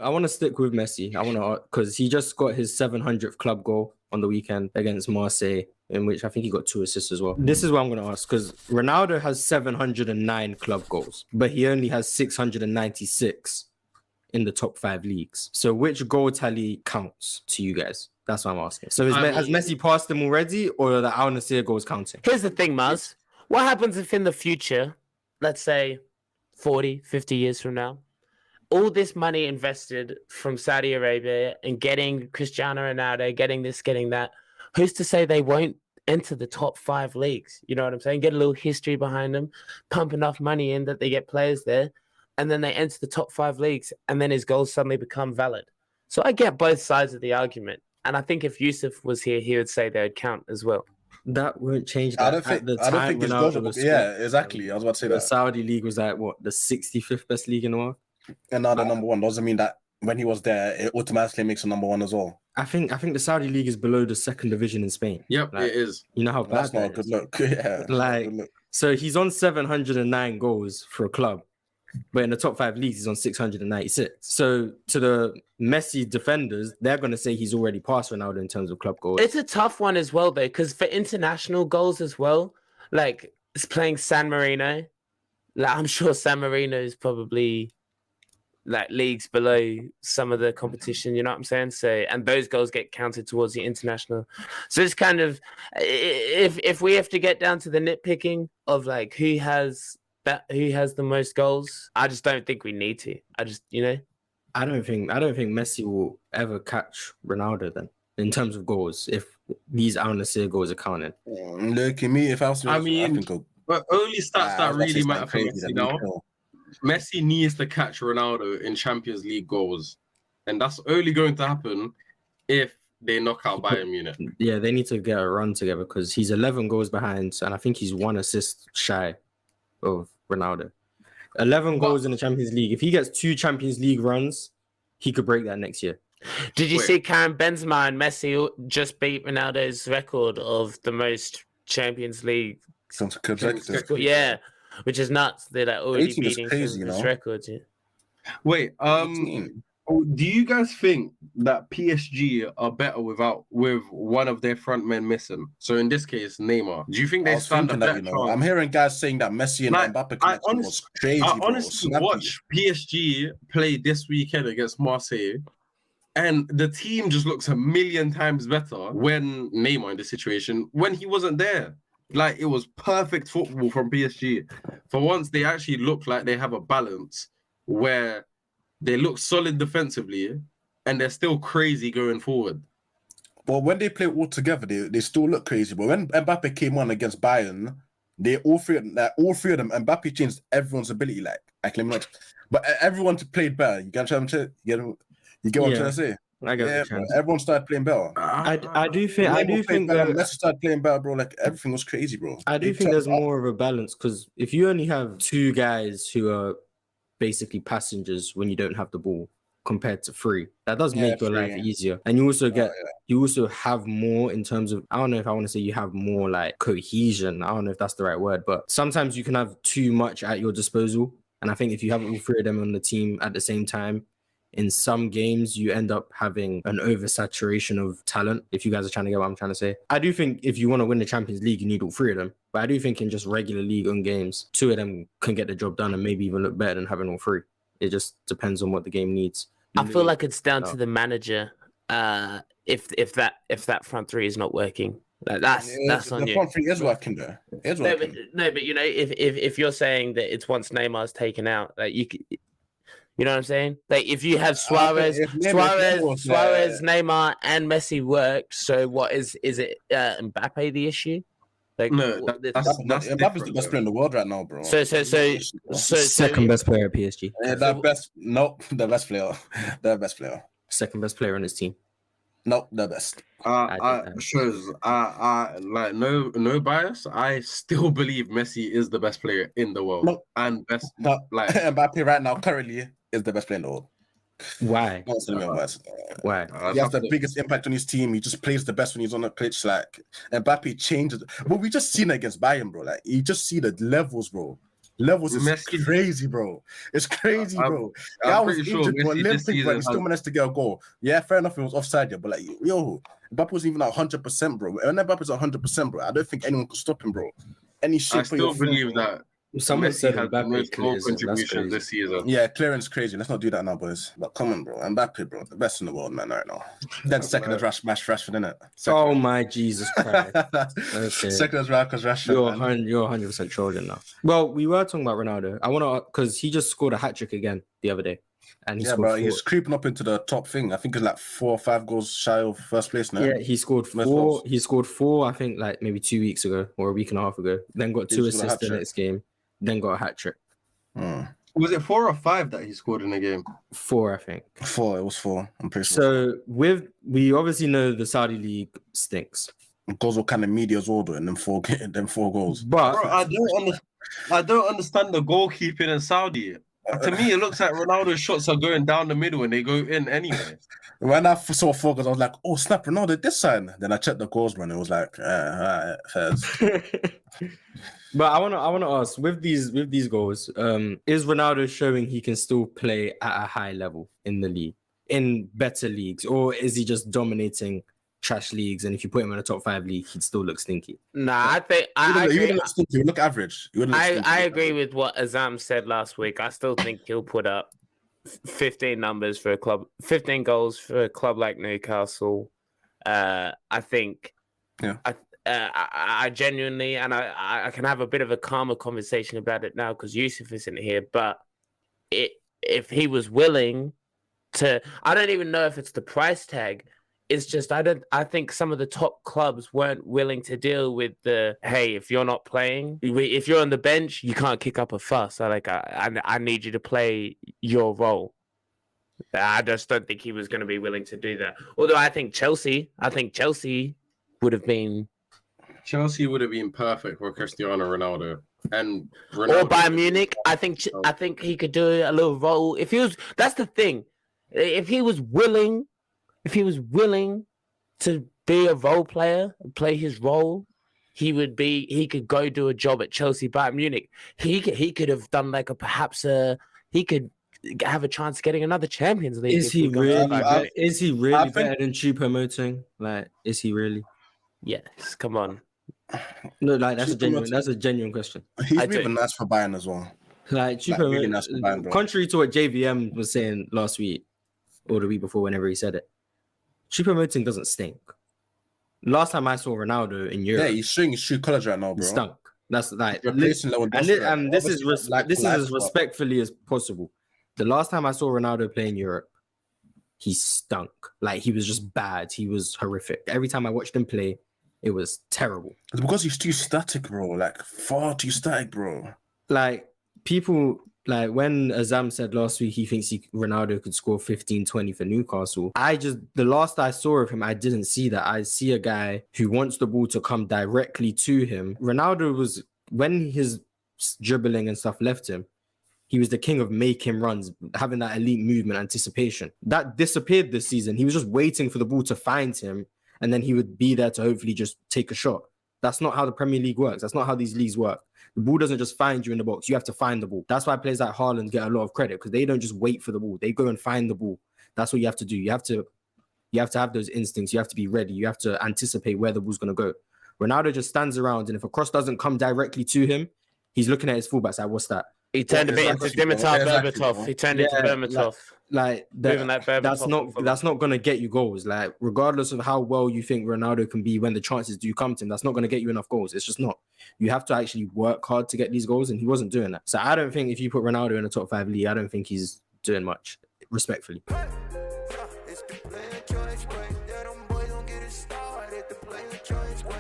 I want to stick with Messi. I want to, because he just got his 700th club goal on the weekend against Marseille, in which I think he got 2 assists as well. This is what I'm going to ask, because Ronaldo has 709 club goals, but he only has 696 in the top 5 leagues. So which goal tally counts to you guys? That's what I'm asking. So has Messi passed him already, or are the Al Nassr goals counting? Here's the thing, Maz. What happens if in the future, let's say 40, 50 years from now, all this money invested from Saudi Arabia and getting Cristiano Ronaldo, getting this, getting that, who's to say they won't enter the top 5 leagues? You know what I'm saying? Get a little history behind them, pump enough money in that they get players there, and then they enter the top 5 leagues, and then his goals suddenly become valid. So I get both sides of the argument. And I think if Yusuf was here, he would say they would count as well. That won't change that. I don't think his goals are... Yeah, exactly. I was about to say that. The Saudi league was like, what, the 65th best league in the world? And now the number 1 doesn't mean that when he was there, it automatically makes him number 1 as well. I think the Saudi league is below the 2nd division in Spain. Yep, it is. You know how bad that's not a good look. Yeah, like, so he's on 709 goals for a club, but in the top 5 leagues, he's on 696. So to the Messi defenders, they're going to say he's already passed Ronaldo in terms of club goals. It's a tough one as well, though, because for international goals as well, like it's playing San Marino. Like, I'm sure San Marino is probably like leagues below some of the competition, you know what I'm saying? So, and those goals get counted towards the international. So it's kind of, if we have to get down to the nitpicking of like who has the most goals, I just don't think we need to. I don't think Messi will ever catch Ronaldo then in terms of goals if these Al Nassr goals are counted. Look at me, if I was, but only stats that really matter for Messi now. Messi needs to catch Ronaldo in Champions League goals, and that's only going to happen if they knock out Bayern Munich. Yeah, they need to get a run together because he's 11 goals behind, and I think he's 1 assist shy of Ronaldo. 11 goals in the Champions League. If he gets 2 Champions League runs, he could break that next year. Did you see Karim Benzema and Messi just beat Ronaldo's record of the most Champions League? Sounds consecutive. Yeah, which is nuts. They're like already beating crazy, his records. Yeah. Wait, do you guys think that PSG are better with one of their front men missing? So in this case, Neymar. Do you think they stand a better chance? I'm hearing guys saying that Messi and Mbappe connection was crazy. I honestly watched PSG play this weekend against Marseille, and the team just looks a million times better when Neymar in the situation when he wasn't there. Like, it was perfect football from PSG. For once, they actually look like they have a balance where they look solid defensively and they're still crazy going forward. Well, when they play all together, they still look crazy. But when Mbappe came on against Bayern, all three of them, Mbappe changed everyone's ability. But everyone played better. You get what I'm trying to say? I get everyone started playing better. I do think Messi started playing better, bro. Like, everything was crazy, bro. I do think there's more of a balance because if you only have 2 guys who are basically passengers when you don't have the ball compared to 3, that does make your life easier. And you also have more in terms of, I don't know if I want to say you have more like cohesion. I don't know if that's the right word, but sometimes you can have too much at your disposal. And I think if you have all 3 of them on the team at the same time, in some games, you end up having an oversaturation of talent, if you guys are trying to get what I'm trying to say. I do think if you want to win the Champions League, you need all 3 of them. But I do think in just regular league on games, 2 of them can get the job done and maybe even look better than having all 3. It just depends on what the game needs. I feel like it's down to the manager if that front 3 is not working. Like that's on you. The front 3 is working though. No, but you know, if you're saying that it's once Neymar's taken out, like you know what I'm saying? Like, if you have Suarez, Neymar, and Messi work, so what is it? Mbappe the issue? Like, no, that's Mbappe's the best player in the world right now, bro. So second best player at PSG. The best player. The best player. Second best player on his team. No, the best. Shows like no bias. I still believe Messi is the best player in the world and best. Like Mbappe right now currently is the best player in the world. Why? Why? He has the biggest impact on his team. He just plays the best when he's on the pitch. Like, Mbappe changes. But we just seen it against Bayern, bro. Like, you just see the levels, bro. levels is Messi- crazy, bro. It's crazy, bro. Guy I'm was pretty sure injured for Messi this Olympic, bro, season and he still managed to get a goal. Yeah, fair enough, it was offside, yeah, but like, yo, Mbappe was even at 100%, bro. When Mbappe's at 100%, bro, I don't think anyone could stop him, bro. Any shit I for your still phone, believe bro. that Someone Messi said has the Mbappe most goal clears him. That's contributions crazy. this season. Yeah, clearance crazy. Let's not do that now, boys. But come on, bro. Mbappe, bro, the best in the world, man, right now. Then second is Rashford, innit? Oh my Jesus Christ. Okay. Second is Rashford. You're 100% trolling now. Well, we were talking about Ronaldo. I want to, because he just scored a hat trick again the other day. And he scored 4. He's creeping up into the top thing. I think it's like 4 or 5 goals shy of first place now. Yeah, he scored 4. He scored 4, I think, like maybe 2 weeks ago or a week and a half ago. Then got 2 assists the next game. Then got a hat trick. Was it 4 or 5 that he scored in the game? 4, I think. 4. It was 4. I'm pretty sure. So we obviously know the Saudi league stinks. Goals were kind of media's order, and then 4 goals. But Bro, I don't understand the goalkeeping in Saudi. To me, it looks like Ronaldo's shots are going down the middle and they go in anyway. When I saw 4 goals, I was like, "Oh snap, Ronaldo this side." Then I checked the goals, man. It was like, all right, fairs. But I wanna ask, with these goals, is Ronaldo showing he can still play at a high level in the league, in better leagues, or is he just dominating trash leagues? And if you put him in a top 5 league, he'd still look stinky. Nah, I think I He agree. wouldn't look stinky. He would look average. I agree with what Azam said last week. I still think he'll put up 15 numbers for a club, 15 goals for a club like Newcastle. I think. Yeah. I genuinely, and I can have a bit of a calmer conversation about it now because Yusuf isn't here. But if he was willing to, I don't even know if it's the price tag. It's just I think some of the top clubs weren't willing to deal with the, hey, if you're not playing, if you're on the bench, you can't kick up a fuss. I need you to play your role. I just don't think he was going to be willing to do that. Although I think Chelsea would have been. Chelsea would have been perfect for Cristiano Ronaldo and Ronaldo. Or Bayern Munich. I think he could do a little role if he was. That's the thing. If he was willing to be a role player and play his role, he could go do a job at Chelsea, Bayern Munich. He could have done like he could have a chance of getting another Champions League. Is he really better than Choupo-Moting? Like, is he really? Yes, come on. No, like that's a genuine question. He's even nice for Bayern as well. Like Choupo-Moting, really nice for Bayern, bro. Contrary to what JVM was saying last week or the week before, whenever he said it, Choupo-Moting doesn't stink. Last time I saw Ronaldo in Europe, he's showing his true colours right now, bro. He stunk. That's like, replacing Lewandowski. And this is as respectfully as possible. The last time I saw Ronaldo play in Europe, he stunk. Like, he was just bad. He was horrific. Every time I watched him play, it was terrible. It's because he's too static, bro. Like, far too static, bro. Like, people, like when Azam said last week he thinks Ronaldo could score 15, 20 for Newcastle. The last I saw of him, I didn't see that. I see a guy who wants the ball to come directly to him. Ronaldo was, when his dribbling and stuff left him, he was the king of making runs, having that elite movement, anticipation. That disappeared this season. He was just waiting for the ball to find him, and then he would be there to hopefully just take a shot. That's not how the Premier League works. That's not how these leagues work. The ball doesn't just find you in the box. You have to find the ball. That's why players like Haaland get a lot of credit, because they don't just wait for the ball. They go and find the ball. That's what you have to do. You have to have those instincts. You have to be ready. You have to anticipate where the ball's going to go. Ronaldo just stands around, and if a cross doesn't come directly to him, he's looking at his fullbacks like, what's that? He turned a bit into Dimitar Berbatov. He turned into Berbatov. That's not going to get you goals. Like, regardless of how well you think Ronaldo can be when the chances do come to him, that's not going to get you enough goals. It's just not. You have to actually work hard to get these goals, and he wasn't doing that. So I don't think if you put Ronaldo in a top 5 league, I don't think he's doing much, respectfully. Choice Footy.